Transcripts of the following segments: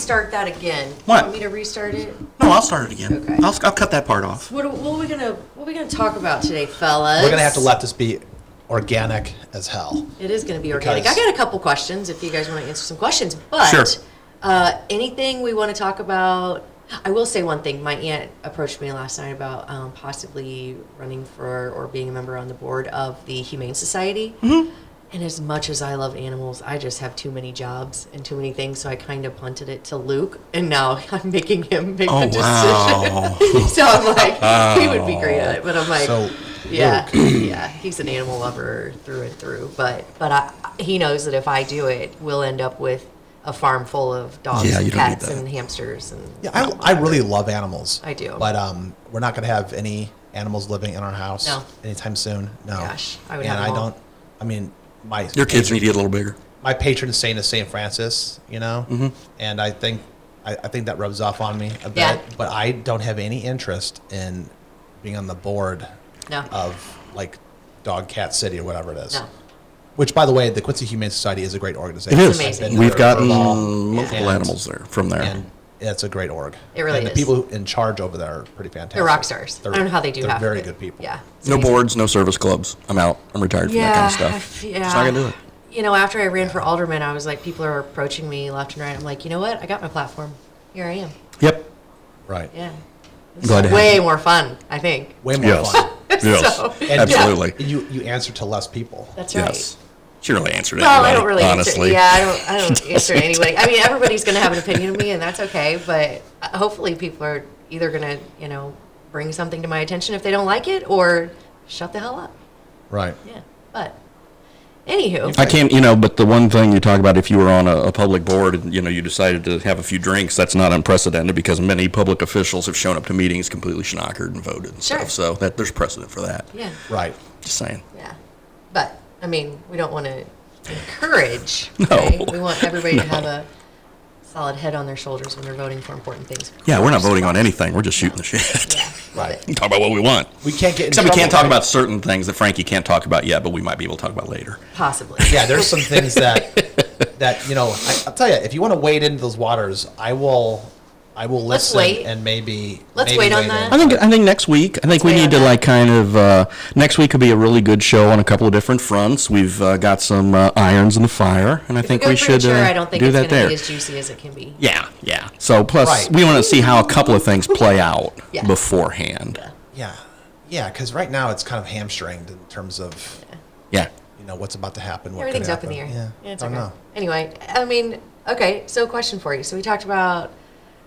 restart that again. What? You want me to restart it? No, I'll start it again. Okay. I'll cut that part off. What are we gonna talk about today, fellas? We're going to have to let this be organic as hell. It is going to be organic. Because- I got a couple questions if you guys want to answer some questions. But Sure. anything we want to talk about? I will say one thing. My aunt approached me last night about possibly running for or being a member on the board of the Humane Society. Mm-hmm. And as much as I love animals, I just have too many jobs and too many things. So I kind of punted it to Luke. And now I'm making him make the decision. Wow. So I'm like, he would be great at it. But I'm like, So, yeah, yeah, he's an animal lover through and through. But he knows that if I do it, we'll end up with a farm full of dogs Yeah, and you don't need cats that. and hamsters. And Yeah, I really love animals. I do. But we're not going to have any animals living in our house No. anytime soon. No. Gosh, I would and have I them all. don't. I mean, my Your kids need to get a little bigger. my patron saint is St. Francis, and I think that rubs off on me a bit. Yeah. But I don't have any interest in being on the board No. of like Dog Cat City or whatever it is. No. Which, by the way, the Quincy Humane Society is a great organization. It is. amazing. I've been We've there gotten for a while, multiple and- animals there from there. and it's a great org. It really and is. the people in charge over there are pretty fantastic. They're rock stars. I don't know how they do They're half of very it. good people. Yeah. it's No amazing. boards, no service clubs. I'm out. I'm retired from that kind of stuff. Yeah. Just not gonna do it. You know, after I ran for alderman, I was like, people are approaching me left and right. I'm like, you know what? I got my platform. Here I am. Yep. Right. Yeah. Glad to have Way you. more fun, I think. Way more Yes. fun. Yes. So- And Absolutely. And you answer to less people. That's right. Yes. She really answered it. Well, I don't really honestly. answer. Yeah, I don't answer to anybody. I mean, everybody's going to have an opinion of me, and that's okay. But hopefully, people are either going to, bring something to my attention if they don't like it, or shut the hell up. Right. Yeah. But anywho, I can't, but the one thing you talk about, if you were on a public board and, you decided to have a few drinks, that's not unprecedented because many public officials have shown up to meetings completely schnockered and voted and Sure. stuff. So there's precedent for that. yeah, Right. Just saying. yeah. But I mean, we don't want to encourage. No. Right? We want everybody to have a solid head on their shoulders when they're voting for important things. Yeah, we're not voting on anything. We're just shooting the shit. Yeah. Love it. We can talk about what we want. We can't get in Except we can't trouble, talk right? about certain things that Frankie can't talk about yet, but we might be able to talk about later. Possibly. Yeah, there's some things that I'll tell you, if you want to wade into those waters, I will Let's listen wait. and maybe Let's maybe wait on wade that. in. I think next week. I think we wait need on to that. next week could be a really good show on a couple of different fronts. We've got some irons in the fire, and I think Go we should premature, I don't think do it's that going to there. be as juicy as it can be. Yeah. So plus Right. we want to see how a couple of things play out Yeah. beforehand. Yeah, because right now it's kind of hamstringed in terms of Yeah. what's about to happen. What Everything's could up in the air. happen. Yeah, it's I don't okay. know. Anyway, I mean, okay, so question for you. So we talked about,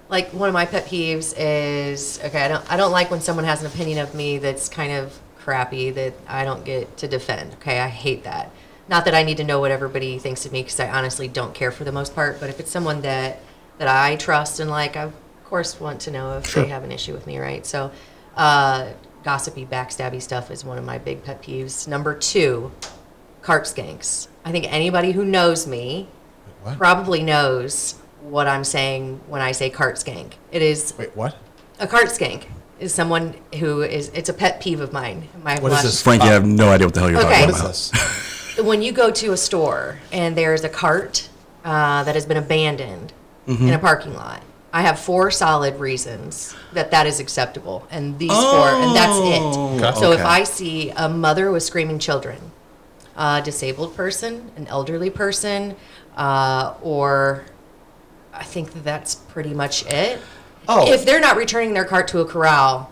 like, one of my pet peeves is, okay, I don't like when someone has an opinion of me that's kind of crappy that I don't get to defend. Okay, I hate that. Not that I need to know what everybody thinks of me, because I honestly don't care for the most part, but if it's someone that I trust and like, I of course want to know if they have an issue with me, right? So gossipy, backstabby stuff is one of my big pet peeves. Number 2, cart skanks. I think anybody who knows me What? probably knows what I'm saying when I say cart skank. It is Wait, what? a cart skank is someone who is, it's a pet peeve of mine. What is this? Frankie, I have no idea what the hell you're Okay. talking What is about. this? When you go to a store and there's a cart that has been abandoned in a parking lot, I have 4 solid reasons that is acceptable, and these 4, and that's it. Okay. So if Okay. I see a mother with screaming children, a disabled person, an elderly person, or I think that's pretty much it. Oh. If they're not returning their cart to a corral,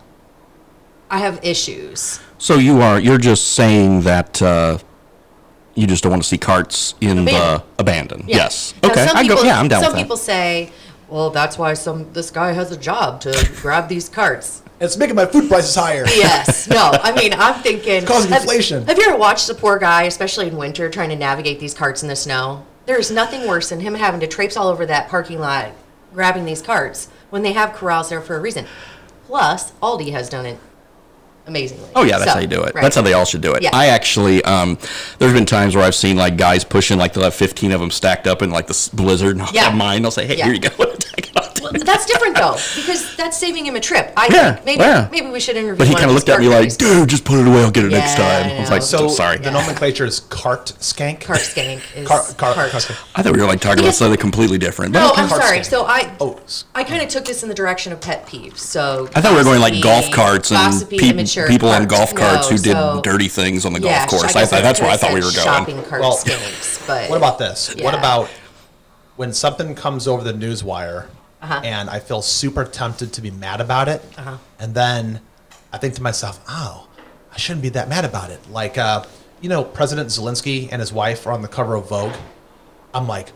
I have issues. So you're just saying that you just don't want to see carts in the abandoned. Yeah. Yes. Now, Okay. I'm down with Some that. people say, well, that's why this guy has a job to grab these carts. It's making my food prices higher. Yes. No, I mean, I'm thinking. It's causing inflation. Have you ever watched the poor guy, especially in winter, trying to navigate these carts in the snow? There's nothing worse than him having to traipse all over that parking lot grabbing these carts when they have corrals there for a reason. Plus, Aldi has done it amazingly. Oh yeah, that's So, how you do it. right. That's how they all should do it. Yeah. I actually, there's been times where I've seen like guys pushing, like they'll have 15 of them stacked up in like this blizzard, and I'll Yeah. have mine. They'll say, "Hey, Yeah. here you go." Take it off. Well, that's different though, because that's saving him a trip. I Yeah, think maybe we should interview. But he one kind of of his looked at me like, partners. dude, just put it away. I'll get it next Yeah, time. I was I like, know. So sorry. the nomenclature is cart skank. Cart skank is Cart. cart. I thought we were like talking about Because- something completely different. But No, okay. I'm Cart sorry. skank. So Oh, I kind of took this in the direction of pet peeves. So I thought we were going like gossipy- golf carts and gossipy, immature people on cart. golf carts No, who did so- dirty things on the Yeah, golf course. guess That's where I could've thought we said were going. Shopping cart Well, skanks, but what about this? What Yeah. about when something comes over the news wire Uh-huh. and I feel super tempted to be mad about it, and then I think to myself, oh, I shouldn't be that mad about it. Like, President Zelensky and his wife are on the cover of Vogue. I'm like,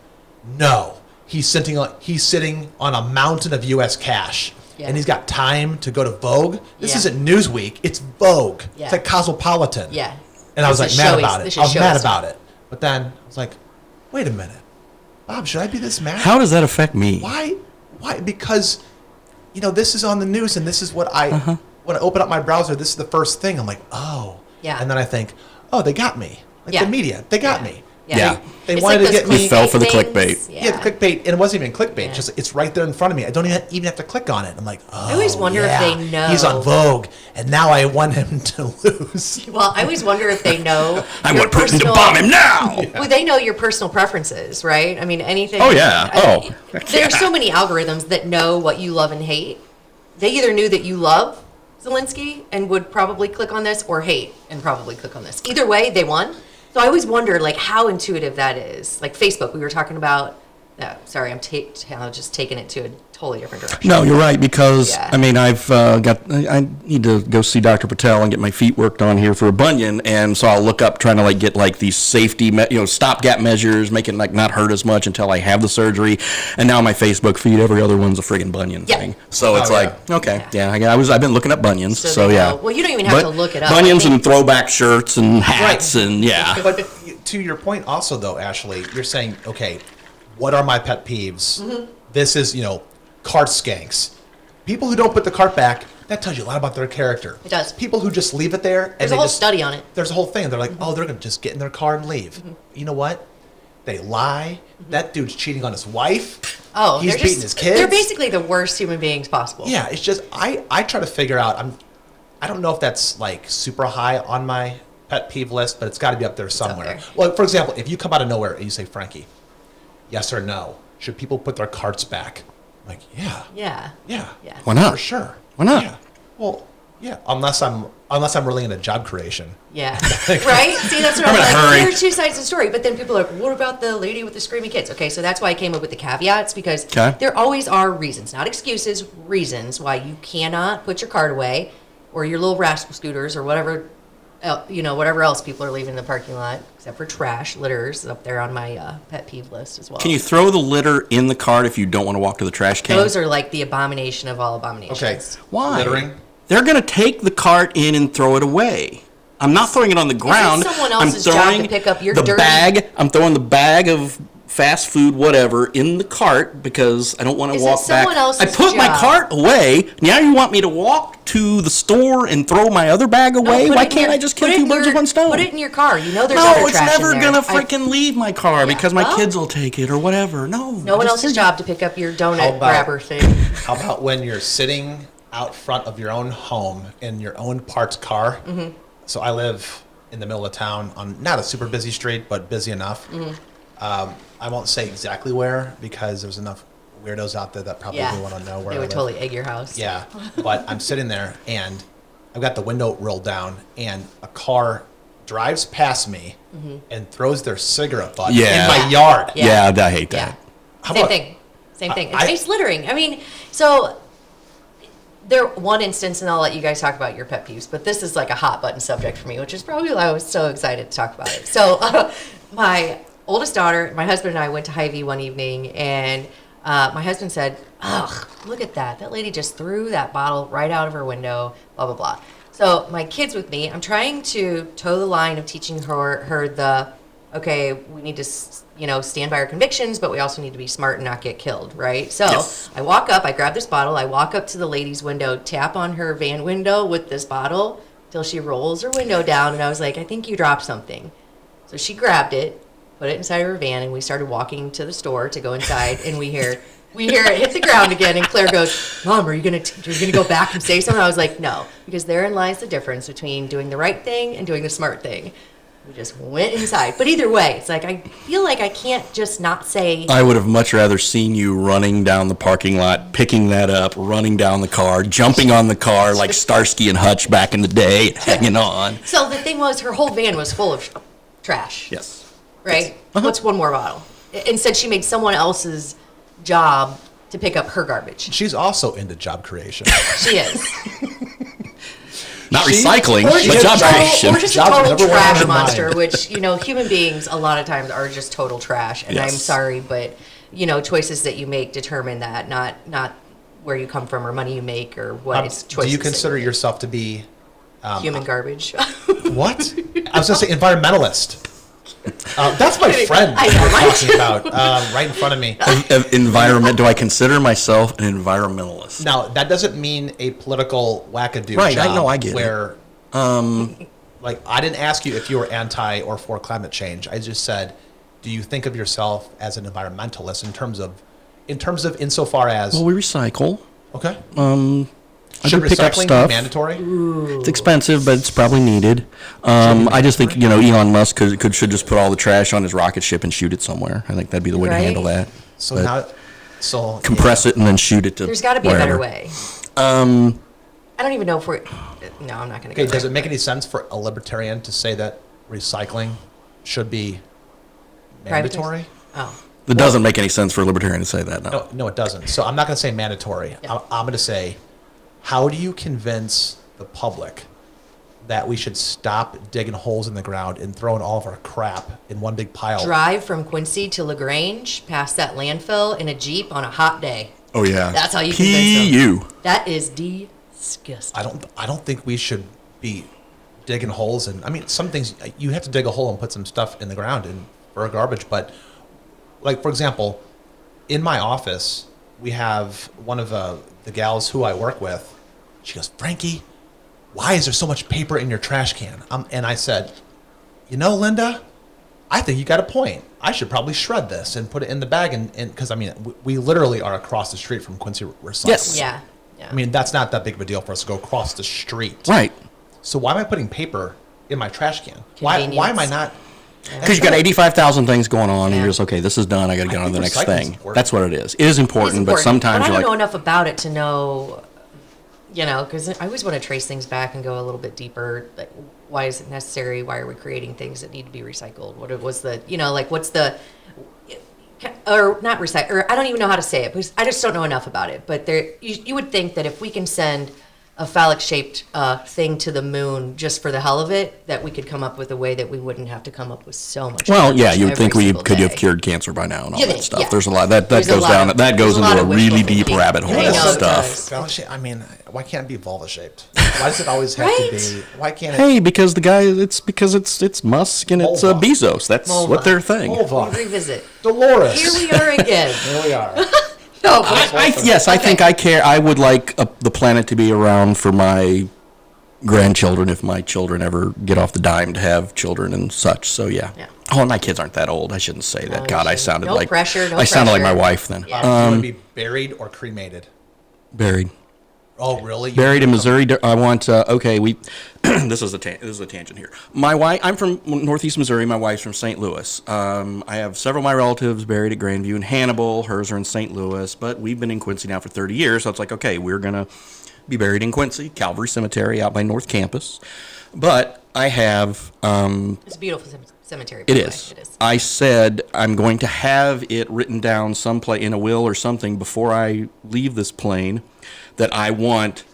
no, he's sitting on a mountain of U.S. cash. Yeah. And he's got time to go to Vogue. This Yeah. isn't Newsweek. It's Vogue. Yeah. It's like Cosmopolitan. Yeah. And I was This like is mad showy- about this it. is I was mad showy about it. But then I was like, wait a minute. Bob, should I be this mad? How does that affect me? Why? Why? Because, this is on the news and this is what when I open up my browser, this is the first thing. I'm like, oh. Yeah. And then I think, oh, they got me. Like Yeah. the media, they got Yeah. me. Yeah. They It's wanted to those get me- We fell for the clickbait clickbait. things. Yeah, the clickbait. And it wasn't even clickbait. Yeah. Just it's right there in front of me. I don't even have to click on it. I'm like, oh, I always wonder if yeah, they know. He's on Vogue, and now I want him to lose. Well, I always wonder if they know. I your want Putin to personal- bomb him now. Well, they know your personal preferences, right? I mean, anything. Oh, yeah. Oh, There's yeah. so many algorithms that know what you love and hate. They either knew that you love Zelensky and would probably click on this, or hate and probably click on this. Either way, they won. So I always wonder, like, how intuitive that is. Like Facebook, we were talking about. Sorry, I'm just taking it to a totally different direction. No, you're right, because, Yeah. I mean, I need to go see Dr. Patel and get my feet worked on here for a bunion, and so I'll look up trying to, get, these safety, stopgap measures, make it, not hurt as much until I have the surgery, and now my Facebook feed, every other one's a friggin' bunion Yeah. thing. So it's Oh, like, okay, I've been looking up bunions, so they yeah. know. Well, you don't even have to look it up. I Bunions think- and throwback shirts and hats Right. and, yeah. But to your point also, though, Ashley, you're saying, okay, what are my pet peeves? Mm-hmm. This is, cart skanks. People who don't put the cart back, that tells you a lot about their character. It does. People who just leave it there. There's and a they whole just, study on it. There's a whole thing. They're like, oh, they're going to just get in their car and leave. You know what? They lie. That dude's cheating on his wife. Oh, he's they're beating just, his kids. They're basically the worst human beings possible. Yeah, it's just I try to figure out. I don't know if that's super high on my pet peeve list, but it's got to be up there somewhere. there. Well, for example, if you come out of nowhere and you say, Frankie, yes or no, should people put their carts back? I'm like, yeah, Yeah. yeah, Yeah. Why not? for sure. Why not? Yeah. Well, yeah, unless I'm really into job creation. Yeah. Right? See, that's what I'm I'm in a like. hurry. There are two sides of the story. But then people are like, what about the lady with the screaming kids? Okay, so that's why I came up with the caveats, because 'Kay. there always are reasons, not excuses, reasons why you cannot put your cart away or your little rascal scooters or whatever, whatever else people are leaving in the parking lot, except for trash. Litters up there on my pet peeve list as well. Can you throw the litter in the cart if you don't want to walk to the trash can? Those are like the abomination of all abominations. Okay. Why? Littering. They're going to take the cart in and throw it away. I'm not throwing it on the ground. someone I'm else's job throwing to pick up your the dirty- bag. I'm throwing the bag of fast food, whatever, in the cart because I don't want to Is it walk back. someone else's I put my job? cart away. Now you want me to walk to the store and throw my other bag No, away? put Why it in can't your- I just kill put it two in birds your- with one stone? Put it in your car. You know there's No, other it's trash never in there. gonna freaking leave my car because my Well- kids will take it or whatever. No. No one else's job to pick up your donut How about- grabber thing. How about when you're sitting out front of your own home in your own parked car? Mm-hmm. So I live in the middle of town on not a super busy street, but busy enough. Mm-hmm. I won't say exactly where because there's enough weirdos out there that probably Yeah. want to know where They I would live. totally egg your house. Yeah, but I'm sitting there and I've got the window rolled down and a car drives past me and throws their cigarette butt Yeah. in my yard. Mm-hmm. Yeah. Yeah, I hate that. Yeah. How Same about- thing. Same thing. I- It's littering. I mean, so there one instance, and I'll let you guys talk about your pet peeves, but this is like a hot button subject for me, which is probably why I was so excited to talk about it. So my oldest daughter, my husband and I went to Hy-Vee one evening, and my husband said, ugh, look at that. That lady just threw that bottle right out of her window, blah, blah, blah. So my kid's with me. I'm trying to toe the line of teaching her the, okay, we need to, stand by our convictions, but we also need to be smart and not get killed, right? So Yes. I walk up, I grab this bottle, I walk up to the lady's window, tap on her van window with this bottle till she rolls her window down, and I was like, I think you dropped something. So she grabbed it, put it inside her van, and we started walking to the store to go inside, and we hear, we hear it hit the ground again, and Claire goes, "Mom, are you gonna go back and say something?" I was like, "No," because therein lies the difference between doing the right thing and doing the smart thing. We just went inside. But either way, it's like I feel like I can't just not say. I would have much rather seen you running down the parking lot, picking that up, running down the car, jumping on the car like Starsky and Hutch back in the day, hanging on. So the thing was, her whole van was full of trash. Yes. Right? What's one more bottle? Instead, she made someone else's job to pick up her garbage. She's also into job creation. She is. Not She- recycling, or but she- job or- creation. Or just a Jobs total number one trash on her monster, mind. which, human beings a lot of times are just total trash. And I'm Yes. sorry, but, choices that you make determine that, not where you come from or money you make or what it's Do choices. you that consider make. yourself to be Human garbage? what? I was going to say environmentalist. That's my friend I know, we're right? talking about right in front of me. Environment. Do I consider myself an environmentalist? Now, that doesn't mean a political wackadoo Right, I job know, I get it. where, like, I didn't ask you if you were anti or for climate change. I just said, do you think of yourself as an environmentalist in terms of insofar as, Well, we recycle. okay, I should do pick up recycling be stuff. mandatory? It's expensive, but it's probably needed. I just think Elon Musk should just put all the trash on his rocket ship and shoot it somewhere. I think that'd be the way Right. to handle that. So But now, so compress it and then shoot it to. There's got to be wherever. a better way. I don't even know if we're. No, I'm not going to go Okay, does there. it make any sense for a libertarian to say that recycling should be mandatory? Oh. It doesn't make any sense for a libertarian to say that. No. No, it doesn't. So I'm not going to say mandatory. Yeah. I'm going to say, how do you convince the public that we should stop digging holes in the ground and throwing all of our crap in one big pile? Drive from Quincy to LaGrange, past that landfill in a Jeep on a hot day. Oh yeah. That's how you convince them. PU. That is disgusting. I don't think we should be digging holes. And I mean, some things you have to dig a hole and put some stuff in the ground and for garbage. But like, for example, in my office, we have one of the gals who I work with. She goes, Frankie, why is there so much paper in your trash can? And I said, Linda, I think you got a point. I should probably shred this and put it in the bag. And because, I mean, we literally are across the street from Quincy Recycling. Yes. Yeah. I mean, that's not that big of a deal for us to go across the street. Right. So why am I putting paper in my trash can? Why am I Convenience. not? Because you got 85,000 things going on, and Yeah. you're just okay. This is done. I got to get I on to the think next recycling's thing. important. That's what it is. It is important, It's but important, sometimes but I you're don't know like, enough about it to know, because I always want to trace things back and go a little bit deeper. Like, why is it necessary? Why are we creating things that need to be recycled? What was the, what's the, or not recycle, or I don't even know how to say it because I just don't know enough about it. But you would think that if we can send a phallic-shaped thing to the moon just for the hell of it, that we could come up with a way that we wouldn't have to come up with so much. well, yeah, garbage you would every think we single could have day. cured cancer by now and all You that think, stuff. yeah. There's a lot that There's a goes lot down. of- That goes there's a lot into a of wishful really deep thinking. rabbit hole I of know it stuff. does. Fellowship, I mean, why can't it be vulva shaped? Why does it always have Right? to be? Why can't it? Hey, because it's Musk and it's Vulva. Bezos. That's Vulva. what their thing. Vulva. Revisit. Dolores. Here we are again. Here we are. No, but I think I care. I would like the planet to be around for my grandchildren if my children ever get off the dime to have children and such. So yeah. Yeah. Oh, and my kids aren't that old. I shouldn't say that. you God, I shouldn't. sounded No like pressure, no I sounded like my pressure. wife then. Yeah. You want to be buried or cremated? Buried. Oh, really? You Buried in become- Missouri. I want. Okay, we. This is a tangent here. My wife. I'm from Northeast Missouri. My wife's from St. Louis. I have several of my relatives buried at Grandview and Hannibal. Hers are in St. Louis, but we've been in Quincy now for 30 years. So it's like, okay, we're gonna be buried in Quincy, Calvary Cemetery out by North Campus. But I have. it's a beautiful cemetery. by It the way. is. It is. I said I'm going to have it written down someplace in a will or something before I leave this plane that I want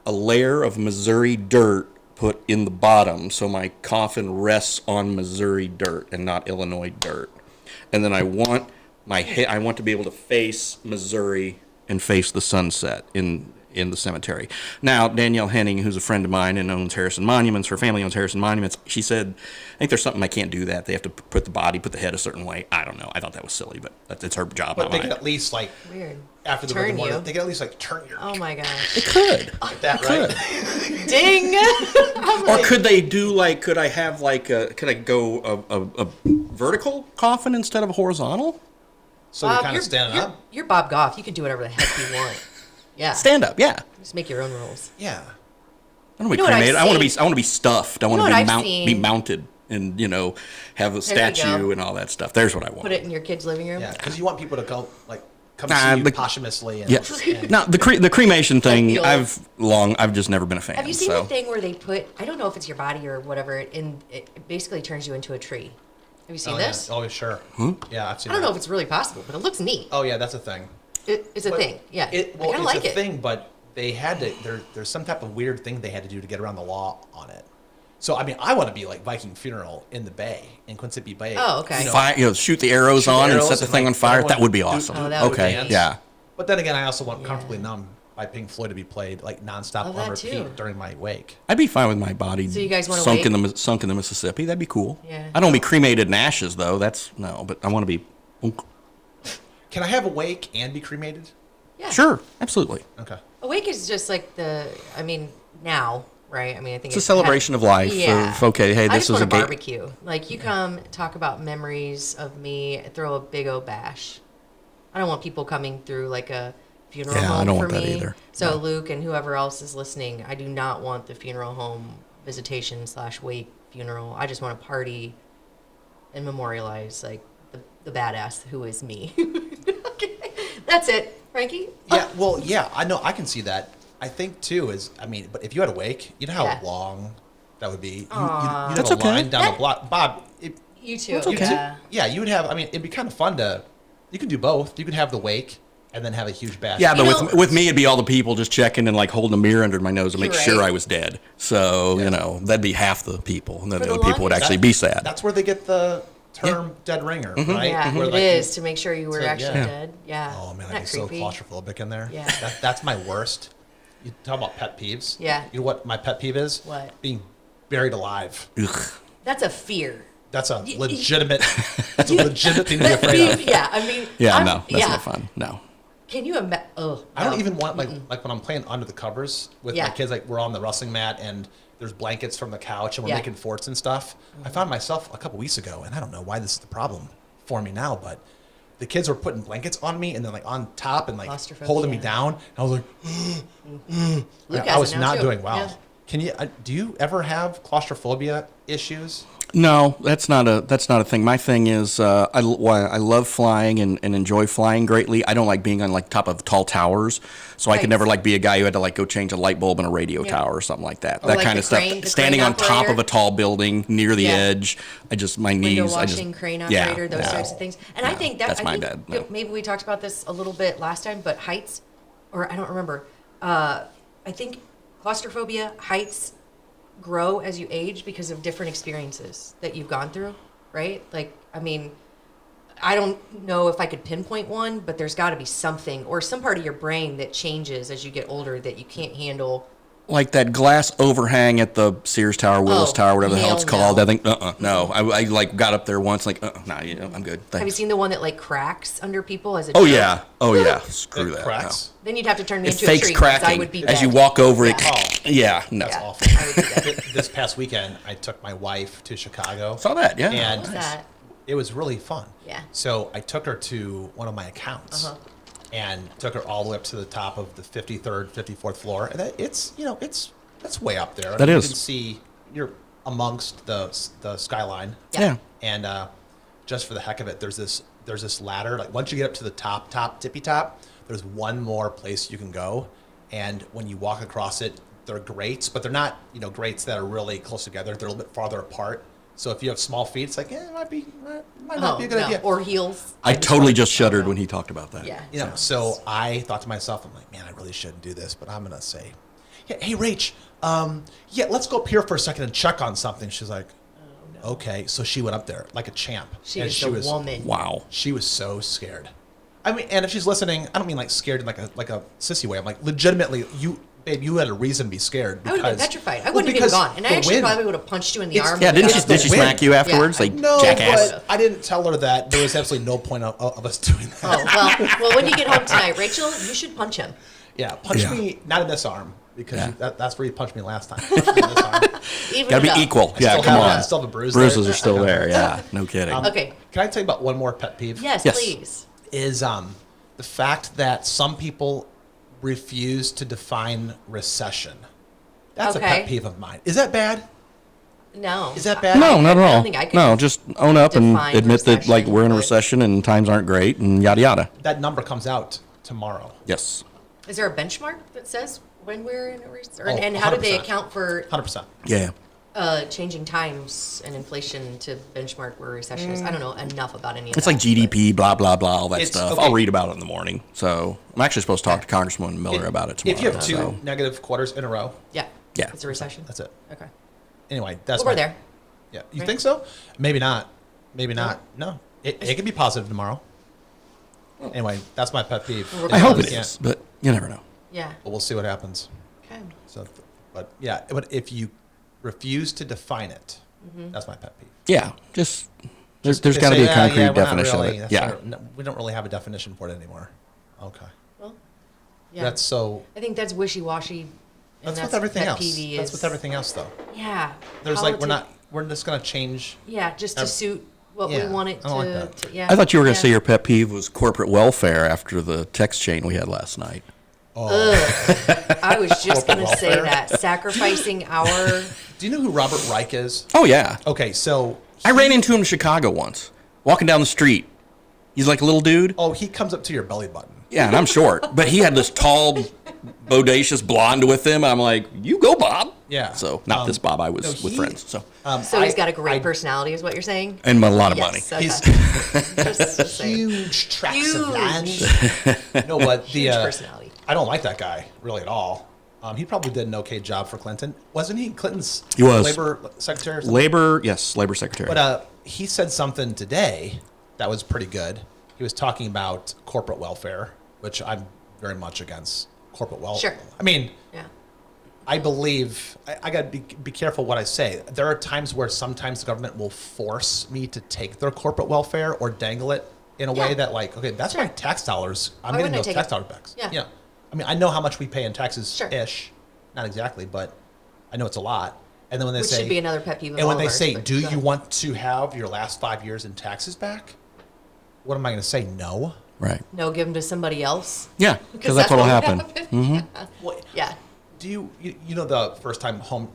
a layer of Missouri dirt put in the bottom so my coffin rests on Missouri dirt and not Illinois dirt. And then I want my head, I want to be able to face Missouri and face the sunset in the cemetery. Now, Danielle Henning, who's a friend of mine and owns Harrison Monuments, her family owns Harrison Monuments, she said, I think there's something I can't do that. They have to put the head a certain way. I don't know. I thought that was silly, but it's her job, But not they can mine. at least like Weird. after the Turn rigor mortis, you. they can at least like turn your. Oh my gosh. It could. Like that, right? Ding. I'm Or like, could they do like, could I have like, could I go a vertical coffin instead of a horizontal? So you're kind of standing up? You're Bob Goff. You can do whatever the heck you want. Yeah. Stand up, yeah. Just make your own rules. Yeah. I don't want to be You know what I've cremated. I want to be stuffed. I want know to what be I've seen? be mounted and have a There you statue go. and all that stuff. There's what I want. Put it in your kid's living room. Yeah, because you want people to go, like, come Nah, see you the- posthumously. And, Yeah. and Now the cremation thing, feel- I've just never been a fan. Have you seen so. the thing where they put, I don't know if it's your body or whatever, and it basically turns you into a tree? Have you seen oh, this? Yeah. Oh, sure. Yeah, I've seen I don't that. know if it's really possible, but it looks neat. Oh, yeah, that's a thing. It's a But thing. Yeah. Well, I kind of it's like a it. thing, but they had to. There's some type of weird thing they had to do to get around the law on it. So I mean, I want to be like Viking Funeral in the Bay in Quinsippee Bay. Oh, okay. You know, Fire, shoot the arrows shoot the on and arrows set the and, thing like, on fire. everyone That would be do- awesome. Oh, that would Okay, dance. yeah. But then again, I also want Yeah. Comfortably Numb by Pink Floyd to be played like nonstop Love on that repeat too. during my wake. I'd be fine with my body So you guys wanna sunk wait? sunk in the Mississippi. That'd be cool. Yeah. I don't want to be cremated in ashes though. That's no, but I want to be. Can I have a wake and be cremated? Yeah. Sure, absolutely. Okay. Awake is just like now, right? I mean, I think It's a celebration of life. Yeah. Of, okay, hey, I this just was want a a gate. barbecue. Like you come talk about memories of me, throw a big old bash. I don't want people coming through like a funeral Yeah, I home don't for want that me. either. So No. Luke and whoever else is listening, I do not want the funeral home visitation / wake funeral. I just want to party and memorialize like the badass who is me. Okay. That's it, Frankie. Yeah. Well, yeah. I know. I can see that. I think too is. I mean, but if you had a wake, you know how Yeah. long that would be. You'd Aw. have That's a okay. line down That- the block. Bob, You too. That's okay. Yeah. yeah, you would have. I mean, it'd be kind of fun to. You can do both. You could have the wake and then have a huge bash. Yeah, but You with know- with me, it'd be all the people just checking and like holding a mirror under my nose to make You're sure right. I was dead. So that'd be half the people, and then For the the other people would longest- actually be sad. That's where they get the term "dead ringer," right? Yeah, Where, it like, is to make sure you were So, actually yeah. dead. Yeah. Oh man, Isn't I'd be that so creepy? claustrophobic in there. Yeah. That's my worst. You talk about pet peeves. Yeah. You know what my pet peeve is? What? Being buried alive. Ugh. That's a fear. That's a y- legitimate. That's a legitimate thing to be afraid of. Yeah, I mean. Yeah, I'm- no, that's yeah. not fun. No. Can you imagine? Oh, I don't no. even want like when I'm playing under the covers with Yeah. my kids. Like we're on the wrestling mat and there's blankets from the couch and we're Yeah. making forts and stuff. I found myself a couple weeks ago, and I don't know why this is the problem for me now, but the kids were putting blankets on me and then like on top and like Claustrophobia. holding me down. And I was like, Luke I has was it now, not too. doing well. Yeah. Can you? Do you ever have claustrophobia issues? No, that's not a thing. My thing is, I love flying and enjoy flying greatly. I don't like being on like top of tall towers, so I could Right. never like be a guy who had to like go change a light bulb in a radio Yeah. tower or something like that. Or That like kind the of stuff. crane- the Standing crane on top operator. of a tall building near the Yeah. edge, my knees. Window I just, washing, crane yeah, operator, those yeah. types of things. And I Yeah, think that's I my think bad, no. maybe we talked about this a little bit last time, but heights, or I don't remember. I think claustrophobia, heights grow as you age because of different experiences that you've gone through, right? Like, I mean, I don't know if I could pinpoint one, but there's got to be something or some part of your brain that changes as you get older that you can't handle. Like that glass overhang at the Sears Tower, Willis Oh, Tower, whatever the hell hell it's called. no. I think, no. I like got up there once, like, nah, I'm good. Thanks. Have you seen the one that like cracks under people as a Oh joke? yeah, oh yeah. Screw It that. cracks. Then you'd have to turn me No. It into a fakes tree 'cause I cracking would be as you dead. walk over it. Yeah. Yeah, no. Yeah. Awful. I would do that. This past weekend, I took my wife to Chicago. Saw that. Yeah. And What's that? it was really fun. Yeah. So I took her to one of my accounts and took her all the way up to the top of the 53rd, 54th floor. And it's way up there. That you is. can see you're amongst the skyline. Yeah. And just for the heck of it, there's this ladder. Like once you get up to the top, tippy top, there's one more place you can go. And when you walk across it, they're grates, but they're not, grates that are really close together. They're a little bit farther apart. So if you have small feet, it's like, it might not be a good idea. Or heels. I totally just shuddered when he talked about that. Yeah. So I thought to myself, I'm like, man, I really shouldn't do this, but I'm gonna say, hey, Rach, let's go up here for a second and check on something. She's like, okay. So she went up there like a champ. She And is the woman. Wow. She was so scared. I mean, and if she's listening, I don't mean like scared in like a sissy way. I'm like, legitimately, babe, you had a reason to be scared. I would have been because- petrified. I Well, wouldn't have because even gone. And I the actually wind- probably would have punched you in the It's- arm. Yeah, didn't That's she? Did the she wind. smack you afterwards? Yeah. Like No, jackass. but I didn't tell her that. There was absolutely no point of us doing that. Oh, well, when you get home tonight, Rachel, you should punch him. Yeah, punch Yeah. me, not in this arm, because Yeah. that's where you punched me last time. Punch me in this arm. Even Gotta be it up. equal. I Yeah, still come have- on. I still have a bruise Bruises there. are still there. Yeah, no kidding. Okay. Can I tell you about one more pet peeve? Yes, Yes. please. is the fact that some people refuse to define recession. That's a Okay. pet peeve of mine. Is that bad? No. Is that bad? No, not at I all. don't think I could No, just own up and define admit that like recession, we're in a but- recession and times aren't great and yada yada. That number comes out tomorrow. Yes. Is there a benchmark that says when we're in a recession? Oh, And how do they 100%. account for 100%. Yeah. changing times and inflation to benchmark where recession is? I don't know enough about any of It's that. like GDP, blah blah blah, all that It's- stuff. okay. I'll read about it in the morning. So I'm actually supposed to talk to Congresswoman Miller about it tomorrow. If you have two so. negative quarters in a row, Yeah. Yeah. It's a recession. that's it. Okay. Anyway, that's Well, we're my- there. Yeah, you Right? think so? Maybe not. Maybe not. No, it could be positive tomorrow. Anyway, that's my pet peeve. Well, I hope We it can't- is, but you never know. Yeah. But we'll see what happens. Okay. So, but yeah, but if you refuse to define it, that's my pet peeve. Yeah, just there's They got to say, be a concrete yeah, we're not definition really- of it. that's Yeah. not- no, we don't really have a definition for it anymore. Okay, Well, yeah. that's so. I think that's wishy-washy. and That's with everything pet else. peeve That's is- with everything else, though. Yeah. There's like we're politi- not. We're just gonna change. Yeah, just to Ev- suit what Yeah, we want it I don't like to, that. yeah. I thought you were going to Yeah. say your pet peeve was corporate welfare after the text chain we had last night. I was just going to Corporate say welfare. that. Sacrificing our... Do you know who Robert Reich is? Oh yeah, Okay, so I ran into him in Chicago once, walking down the street. He's like a little dude. oh, he comes up to your belly button. Yeah, and I'm short, but he had this tall, bodacious blonde with him. I'm like, you go, Bob. Yeah. So not this Bob. I was no, with he- friends. So So he's got a I- great personality, is what you're saying? and a lot of money. Yes, okay. He's Just saying. huge tracts of Huge. land. No, but the Huge personality. I don't like that guy really at all. He probably did an okay job for Clinton, wasn't he? Clinton's He was. labor secretary. Or something? Labor, yes, labor secretary. But he said something today that was pretty good. He was talking about corporate welfare, which I'm very much against corporate welfare. Sure. I mean, Yeah. I believe I got to be careful what I say. There are times where sometimes the government will force me to take their corporate welfare or dangle it in a way Yeah. that, like, okay, that's Sure. my tax dollars. I'm Why getting wouldn't I those take tax it? dollar backs. Yeah. I mean, I know how much we pay in taxes Sure. ish. Not exactly, but I know it's a lot. And then when they Which say, should be another pet peeve of and when all they of ours, say, but do go you ahead. want to have your last 5 years in taxes back? What am I going to say? No. right. No, give them to somebody else. Yeah, because that's what'll happen. What, Yeah. do you know the first time home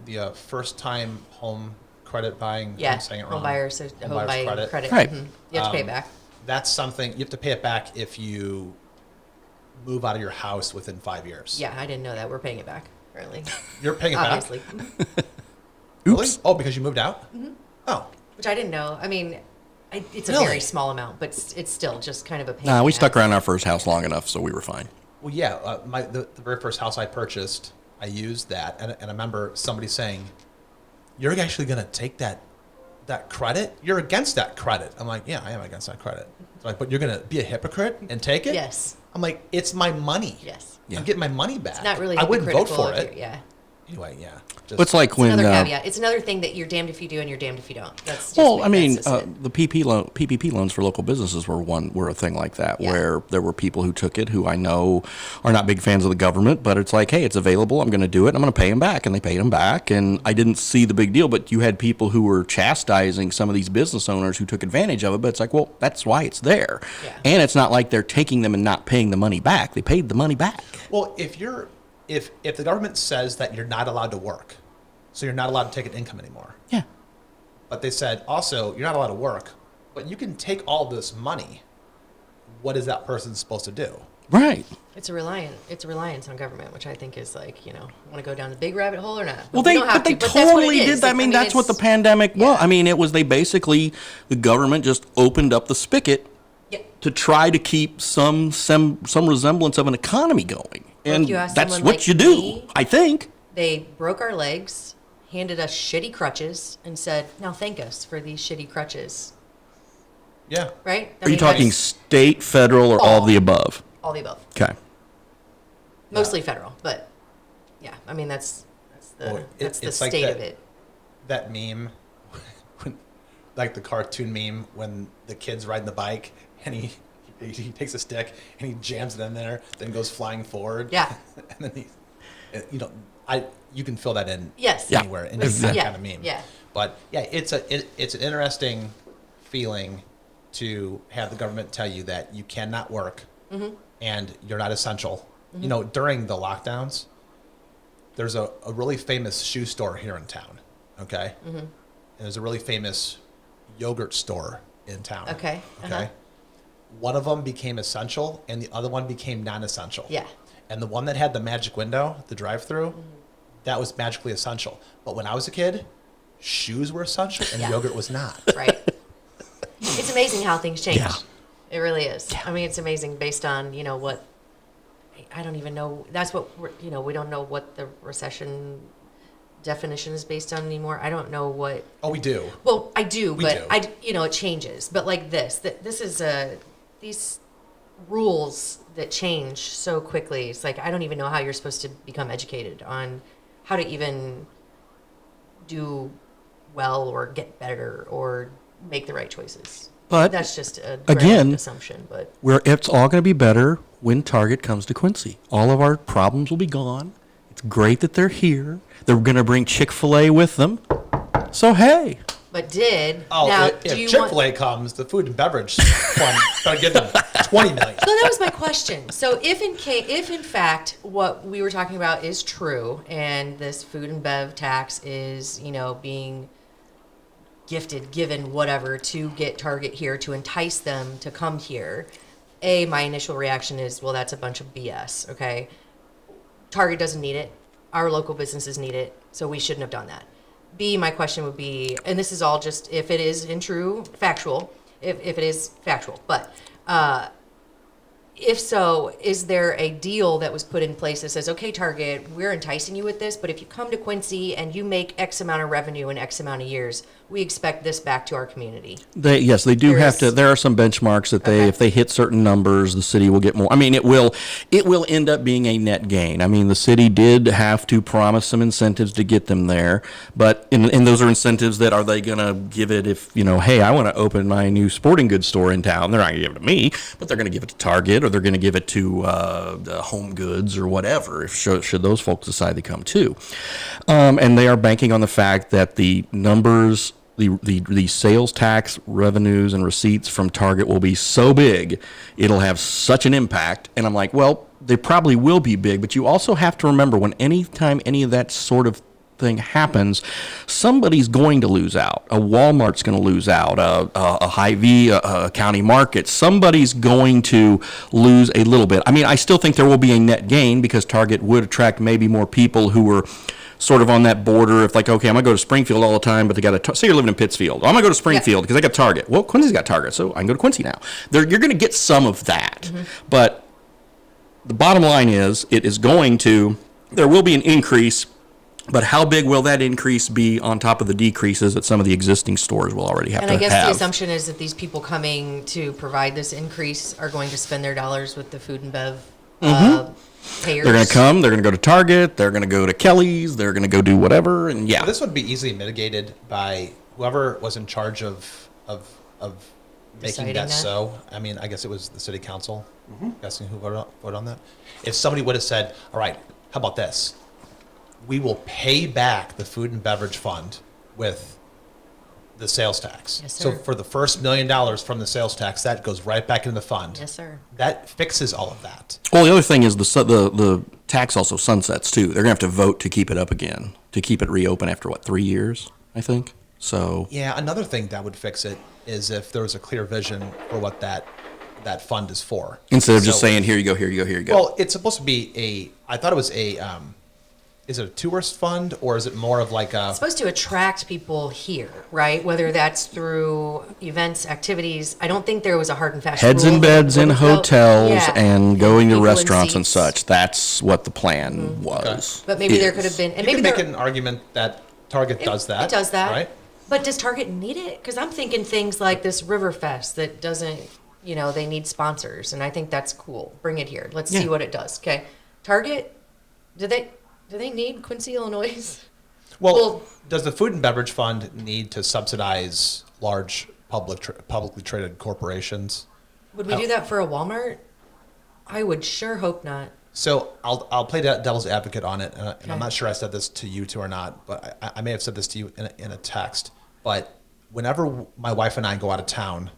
credit buying? Yeah. I'm saying it Home wrong. buyers, Home home buyers buying credit. Right. Mhm. You have to pay it back. That's something you have to pay it back if you move out of your house within 5 years. Yeah, I didn't know that. We're paying it back currently. You're paying it Obviously. back. Really? Oops. Oh, because you moved out? Oh, Which I didn't know. I mean, it's a Really? very small amount, but it's still just kind of a pain. Nah, in we the stuck ass. around our first house long enough, so we were fine. well, yeah. The very first house I purchased, I used that, and I remember somebody saying, "You're actually going to take that credit? You're against that credit?" I'm like, "Yeah, I am against that credit." They're like, "But you're going to be a hypocrite and take it?" Yes. I'm like, "It's my money. Yes. Yeah. I'm getting my money back. It's not really I wouldn't vote hypocritical for of it. you, yeah. Anyway, yeah. Just, It's like It's when. another caveat. It's another thing that you're damned if you do and you're damned if you don't. That's just Well, me. I mean, That's just it. the PPP loans for local businesses were a thing like that, Yeah. where there were people who took it who I know are not big fans of the government, but it's like, hey, it's available. I'm going to do it. I'm going to pay them back, and they paid them back, and I didn't see the big deal. But you had people who were chastising some of these business owners who took advantage of it. But it's like, well, that's why it's there, Yeah. and it's not like they're taking them and not paying the money back. They paid the money back. well, if the government says that you're not allowed to work, so you're not allowed to take an income anymore, Yeah. but they said also you're not allowed to work, but you can take all this money, what is that person supposed to do? Right. It's a reliance on government, which I think is like, want to go down the big rabbit hole or not? Well, We they don't have but they to, that's what it totally is. did that. I mean, that's what the it's- pandemic was. yeah. I mean, it was they basically the government just opened up the spigot Yeah. to try to keep some resemblance of an economy going, Or if and you ask that's someone what like you do. me- I think. They broke our legs, handed us shitty crutches, and said, "Now thank us for these shitty crutches." Yeah. Right? I Are you mean, talking that's state, federal, or all of the above? all the above? Okay. Mostly federal, but yeah, I mean that's Well, the it's like state that- of it. That meme, like the cartoon meme when the kid's riding the bike and he takes a stick and he jams it in there, then goes flying forward. Yeah. And then you can fill that in Yes. Yeah. anywhere in It's- that yeah, kind of meme. yeah. But yeah, it's an interesting feeling to have the government tell you that you cannot work Mm-hmm. and you're not essential. You know, during the lockdowns, there's a really famous shoe store here in town. Okay. Mm-hmm. And there's a really famous yogurt store in town. Okay, Okay. uh-huh. One of them became essential and the other one became non-essential. Yeah. And the one that had the magic window, the drive-through, that was magically essential. But when I was a kid, shoes were essential and Yeah. yogurt was not. Right. It's amazing how things change. Yeah. It really is. I mean, it's amazing based on, what, I don't even know. That's what, we don't know what the recession definition is based on anymore. I don't know what, Oh, we do. well, I do, We but do. it changes. But like this is these rules that change so quickly. It's like, I don't even know how you're supposed to become educated on how to even do well or get better or make the right choices. But That's just a again, grand assumption, but it's all going to be better when Target comes to Quincy. All of our problems will be gone. It's great that they're here. They're going to bring Chick-fil-A with them. So, hey. Oh, now if do you Chick-fil-A comes, the food and beverage fund better give them 20 million. So that was my question. So if in fact what we were talking about is true, and this food and bev tax is being given whatever to get Target here to entice them to come here, my initial reaction is, well, that's a bunch of BS. Okay, Target doesn't need it. Our local businesses need it, so we shouldn't have done that. B, my question would be, and this is all just if it is factual, if it is factual, but if so, is there a deal that was put in place that says, okay, Target, we're enticing you with this, but if you come to Quincy and you make X amount of revenue in X amount of years, we expect this back to our community? Yes, they do There have is- to. There are some benchmarks that Okay. if they hit certain numbers, the city will get more. I mean, it will end up being a net gain. I mean, the city did have to promise some incentives to get them there, but and those are incentives that are they going to give it if hey, I want to open my new sporting goods store in town. They're not going to give it to me, but they're going to give it to Target or they're going to give it to Home Goods or whatever. If should those folks decide to come too, and they are banking on the fact that the numbers. The sales tax revenues and receipts from Target will be so big, it'll have such an impact. And I'm like, well, they probably will be big, but you also have to remember anytime any of that sort of thing happens, somebody's going to lose out. A Walmart's going to lose out. A Hy-Vee, a County Market. Somebody's going to lose a little bit. I mean, I still think there will be a net gain because Target would attract maybe more people who were sort of on that border. If like, okay, I'm gonna go to Springfield all the time, but they got say you're living in Pittsfield. I'm gonna go to Springfield because I got Target. Well, Quincy's got Target, so I can go to Quincy now. You're gonna get some of that, but the bottom line is, there will be an increase, but how big will that increase be on top of the decreases that some of the existing stores will already have And to I guess have? the assumption is that these people coming to provide this increase are going to spend their dollars with the food and bev payers. They're going to come, they're going to go to Target, they're going to go to Kelly's, they're going to go do whatever, and yeah. This would be easily mitigated by whoever was in charge of making Deciding that that? so. I mean, I guess it was the city council. Guessing who voted on that. If somebody would have said, all right, how about this? We will pay back the food and beverage fund with the sales tax. Yes, So sir. for the first $1 million from the sales tax, that goes right back into the fund. Yes, sir. That fixes all of that. Well, the other thing is the tax also sunsets too. They're going to have to vote to keep it up again, to keep it reopen after 3 years, I think. So Yeah, another thing that would fix it is if there was a clear vision for what that fund is for. instead of just So- saying, here you go, here you go, here you go. Well, it's supposed to be I thought it was is it a tourist fund or is it more of like a, It's supposed to attract people here, right? Whether that's through events, activities. I don't think there was a hard and fast Heads rule and that beds in would go- hotels Yeah. and going to People in restaurants and seats. such. That's what the plan was. But maybe there is. could have been, and you maybe can make there, an argument that Target does that. It does that. Right? But does Target need it? Because I'm thinking things like this Riverfest that doesn't, they need sponsors, and I think that's cool. Bring it here. Let's see Yeah. what it does. Okay, Target, do they need Quincy, Illinois? Well, does the food and beverage fund need to subsidize large publicly traded corporations? Would we do that for a Walmart? I would sure hope not. So I'll play devil's advocate on it, and Okay. I'm not sure I said this to you two or not, but I may have said this to you in a text. But whenever my wife and I go out of town,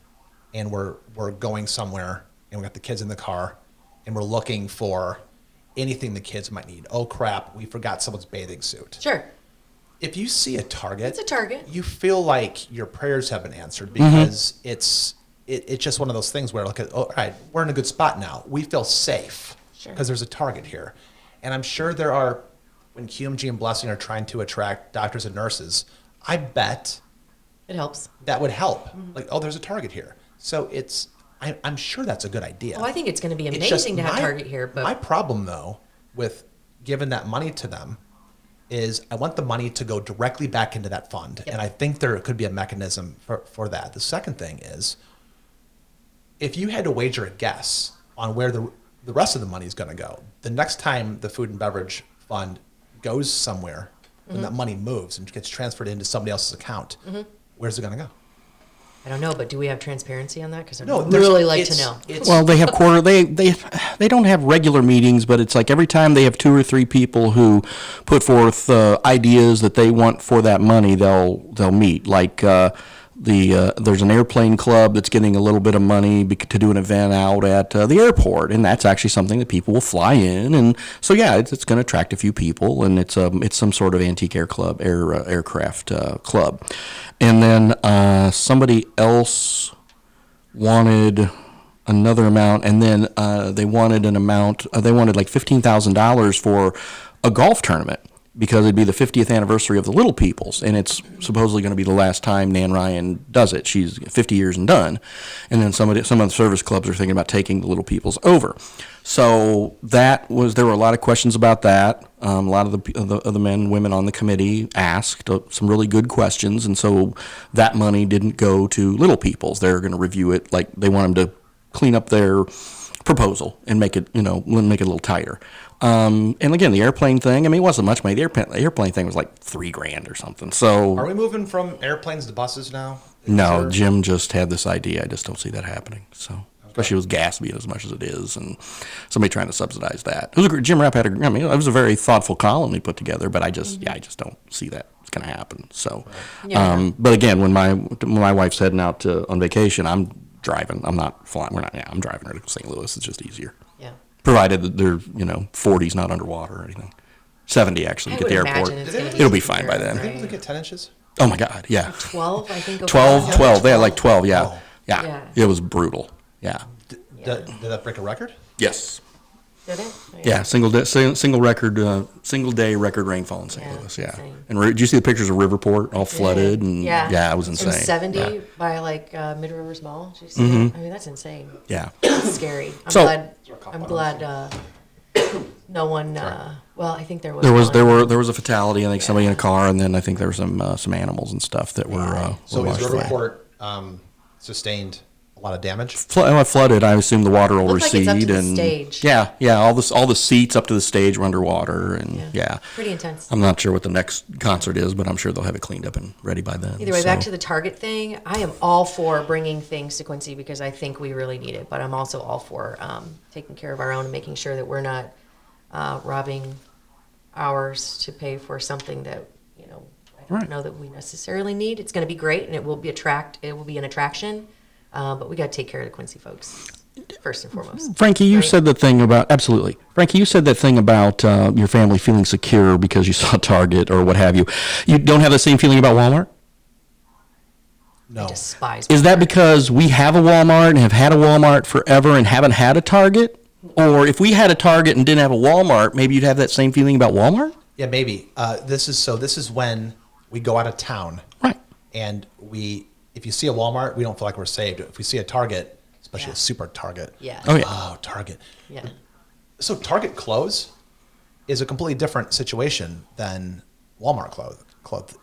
and we're going somewhere, and we got the kids in the car, and we're looking for anything the kids might need. Oh crap, we forgot someone's bathing suit. Sure. If you see a target, It's a target. you feel like your prayers have been answered because it's just one of those things where, like, oh, all right, we're in a good spot now. We feel safe Sure. because there's a target here. And I'm sure there are, when QMG and Blessing are trying to attract doctors and nurses, I bet It helps. that would help. Like, oh, there's a target here. So I'm sure that's a good idea. Well, I think it's going to be It's amazing just to have my- Target here, but my problem, though, with giving that money to them is I want the money to go directly back into that fund. Yep. And I think there could be a mechanism for that. The second thing is, if you had to wager a guess on where the rest of the money is going to go, the next time the food and beverage fund goes somewhere, when that money moves and gets transferred into somebody else's account, where's it going to go? I don't know. But do we have transparency on that? Because I'd No, there's- really like to it's- know. it's- Well, they have they don't have regular meetings, but it's like every time they have 2 or 3 people who put forth ideas that they want for that money, they'll meet. Like there's an airplane club that's getting a little bit of money to do an event out at the airport, and that's actually something that people will fly in, and so yeah, it's going to attract a few people, and it's some sort of antique aircraft club, and then somebody else wanted another amount, and then they wanted an amount. They wanted like $15,000 for a golf tournament because it'd be the 50th anniversary of the Little Peoples, and it's supposedly going to be the last time Nan Ryan does it. She's 50 years and done, and then some of the service clubs are thinking about taking the Little Peoples over. So there were a lot of questions about that. A lot of the men and women on the committee asked some really good questions, and so that money didn't go to Little Peoples. They're going to review it, like they want them to clean up their proposal and make it a little tighter. And again, the airplane thing, I mean, it wasn't much money. The airplane thing was like $3,000 or something. So Are we moving from airplanes to buses now? no, Is there- Jim just had this idea. I just don't see that happening. So, especially with gas being as much as it is, and somebody trying to subsidize that. Jim Rapp it was a very thoughtful column he put together, but I just don't see that it's going to happen. So, Yeah. but again, when my wife's heading out on vacation, I'm driving. I'm not flying. I'm driving her to St. Louis. It's just easier, Yeah. provided that they're 40's not underwater or anything. 70 actually I at would the airport. imagine it's gonna It'll be taken fine care by of, then. Are they able to right? get 10 inches? Oh my God, yeah. 12, I think. 12, 12. They had like 12, yeah. Oh. Yeah. Yeah. It was brutal. Yeah. Did that break a record? Yes. Did it? Yeah, single day record rainfall in St. Yeah, Louis, yeah. insane. And did you see the pictures of Riverport all flooded? And yeah, it was insane. And 70 Yeah. Mm-hmm. by like Mid Rivers Mall. Did you see that? I mean, that's insane. Yeah. It's scary. I'm glad no one, well, I think there was There was a fatality. I think somebody in a car, and then I think there were some animals and stuff that were So is washed away. Riverport sustained a lot of damage? Flooded. I assume the water will Looked like recede, it's up to the and stage. yeah, all the seats up to the stage were underwater, and yeah. Pretty intense. I'm not sure what the next concert is, but I'm sure they'll have it cleaned up and ready by then. Either way, back so. to the Target thing. I am all for bringing things to Quincy because I think we really need it. But I'm also all for taking care of our own and making sure that we're not robbing ours to pay for something that I don't Right. know that we necessarily need. It's going to be great and it will be an attraction. But we got to take care of the Quincy folks first and foremost. Frankie, you Right? said that thing about absolutely. Frankie, you said that thing about your family feeling secure because you saw Target or what have you. You don't have the same feeling about Walmart? No. I despise. Is that because we have a Walmart and have had a Walmart forever and haven't had a Target? Or if we had a Target and didn't have a Walmart, maybe you'd have that same feeling about Walmart? Yeah, maybe. This is when we go out of town, Right. and if you see a Walmart, we don't feel like we're saved. If we see a Target, especially Yeah. a super Target, Yeah. Oh, yeah. oh, Target. Yeah. So Target clothes is a completely different situation than Walmart clothes.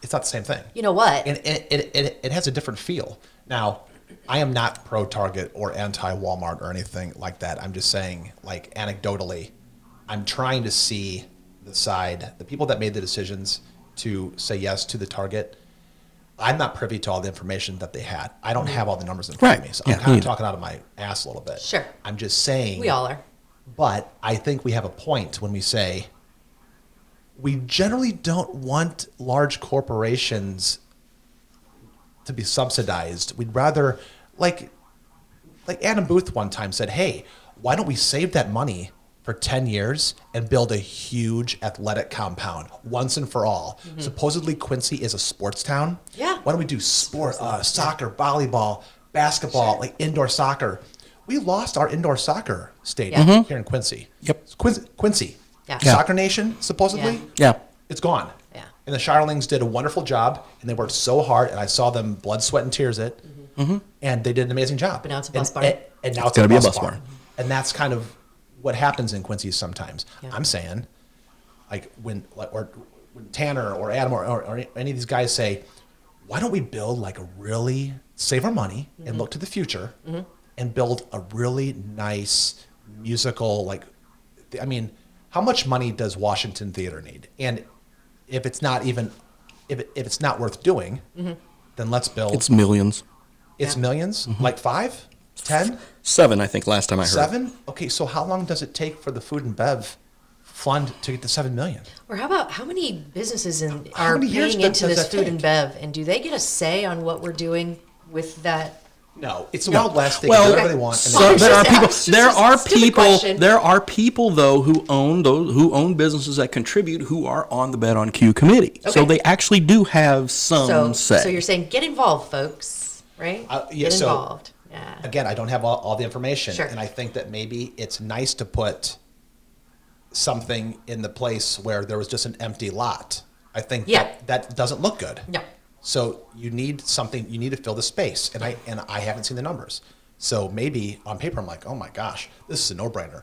It's not the same thing. You know what? And it has a different feel. Now, I am not pro Target or anti Walmart or anything like that. I'm just saying, like, anecdotally, I'm trying to see the people that made the decisions to say yes to the Target. I'm not privy to all the information that they had. I don't have all the numbers in front of Right. me, so Yeah, I'm kind me of either. talking out of my ass a little bit. Sure. I'm just saying. We all are. But I think we have a point when we say we generally don't want large corporations to be subsidized. We'd rather, like, like Adam Booth one time said, hey, why don't we save that money for 10 years and build a huge athletic compound once and for all? Supposedly Quincy is a sports town. Yeah. Why don't we do soccer, volleyball, basketball, like indoor soccer? We lost our indoor soccer stadium Yeah. here in Quincy. Yep. Quincy. Yeah. Soccer Nation, supposedly. Yeah. It's gone. Yeah. And the Shirelings did a wonderful job, and they worked so hard, and I saw them blood, sweat, and tears it, and they did an amazing job. But now it's a bus And- barn. And now it's gonna a be a bus bus barn. barn. And that's kind of what happens in Quincy sometimes. Yeah. I'm saying, like when Tanner or Adam or any of these guys say, why don't we build like a really save our money and look to the future and build a really nice musical, like, I mean, how much money does Washington Theater need? And if it's not even, if it's not worth doing, then let's build. It's millions. It's Yeah. millions, like 5, 10, 7, I think, last time I heard. 7. Okay, so how long does it take for the food and bev fund to get to 7 million? Or how about how many businesses How are many years paying into does this that food and take? bev, and do they get a say on what we're doing with that? No, it's the Wild West. They Well, can do whatever they want. And So Well, they- it's there are just- people. it's just There a are stupid people. question. There are people though who own businesses that contribute who are on the Bet on Q committee. So Okay. they actually do have some say. So you're saying get involved, folks, right? Yeah, Get so- involved. Yeah. Again, I don't have all the information, Sure. and I think that maybe it's nice to put something in the place where there was just an empty lot. I think Yeah. that doesn't look good. No. So you need something. You need to fill the space, and I haven't seen the numbers. So maybe on paper, I'm like, oh my gosh, this is a no-brainer.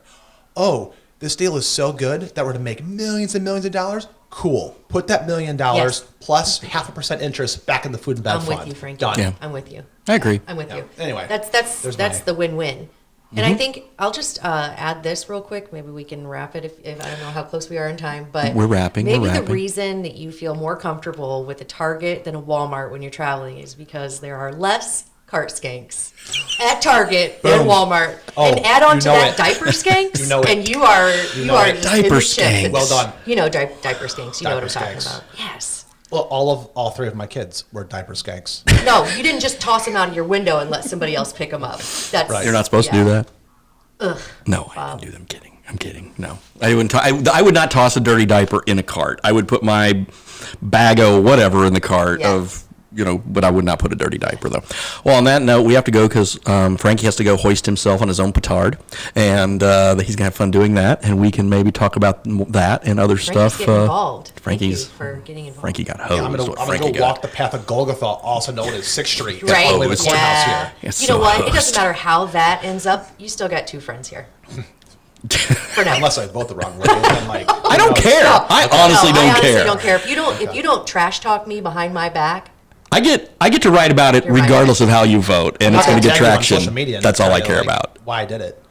Oh, this deal is so good that we're to make millions and millions of dollars. Cool. Put that $1 million Yes. plus 0.5% interest back in the food and bev I'm fund. with you, Frankie. Done. Yeah. I'm with you. I agree. I'm with Yeah. you. Anyway, that's there's that's my- the win-win. And I think I'll just add this real quick. Maybe we can wrap it if I don't know how close we are in time, but We're wrapping, Maybe we're the wrapping. reason that you feel more comfortable with a Target than a Walmart when you're traveling is because there are less cart skanks at Target than Boom. Walmart. Oh, and add on you to know that it. diaper skanks, You know it. and you are know it. just in Diaper the chips. skanks. Well done. You know diaper skanks. You know what I'm Diaper talking skanks. about. Yes. Well, all 3 of my kids were diaper skanks. No, you didn't just toss them out of your window and let somebody else pick them up. That's Right. You're not supposed to do that. Ugh. No, I didn't do that. I'm kidding. No, I wouldn't. I would not toss a dirty diaper in a cart. I would put my bag of whatever in the cart Yeah. of. But I would not put a dirty diaper though. Well, on that note, we have to go because Frankie has to go hoist himself on his own petard, and he's gonna have fun doing that. And we can maybe talk about that and other Frankie's stuff. getting involved. Frankie's Thank you for getting involved. Frankie got hosed. I'm gonna Frankie go got. walk the path of Golgotha, also known as 6th Street. Right? All the way to the Hosed. courthouse Yeah. here. Yes, You know so what? It hosed. doesn't matter how that ends up. You still got 2 friends here. For now. Unless I vote the wrong way, then like I don't care. No, I no, honestly don't I honestly care. don't care. If you don't trash talk me behind my back. I get to write about it You're right. regardless of how you vote, and it's I'm going to gonna get tag you on traction. social media and That's all I tell care you, like, about. Why I did it.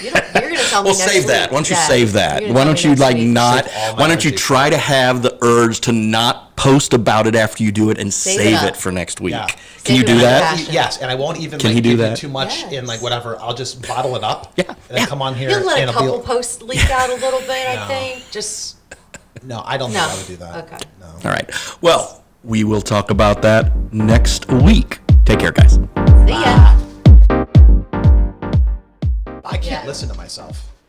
You're going to tell me Well, next save that. week. Why don't you Yeah. save that? You're gonna Why tell don't me you next week. not? Save all my Why don't you energy. try to have the urge to not post about it after you do it and Save save it it up. for next week? Yeah. Can Save you it do up. that? Passion. Yes, and I won't even Can like, he do give that? you too much Yes. in like whatever. I'll just bottle it up. Yeah, And yeah. then come on here. You'll let and a it'll be- couple posts leak out a little bit, I No. think. Just No, I don't no. think I would do that. Okay. No. All right. Well, we will talk about that next week. Take care, guys. See ya. I can't Yeah. listen to myself.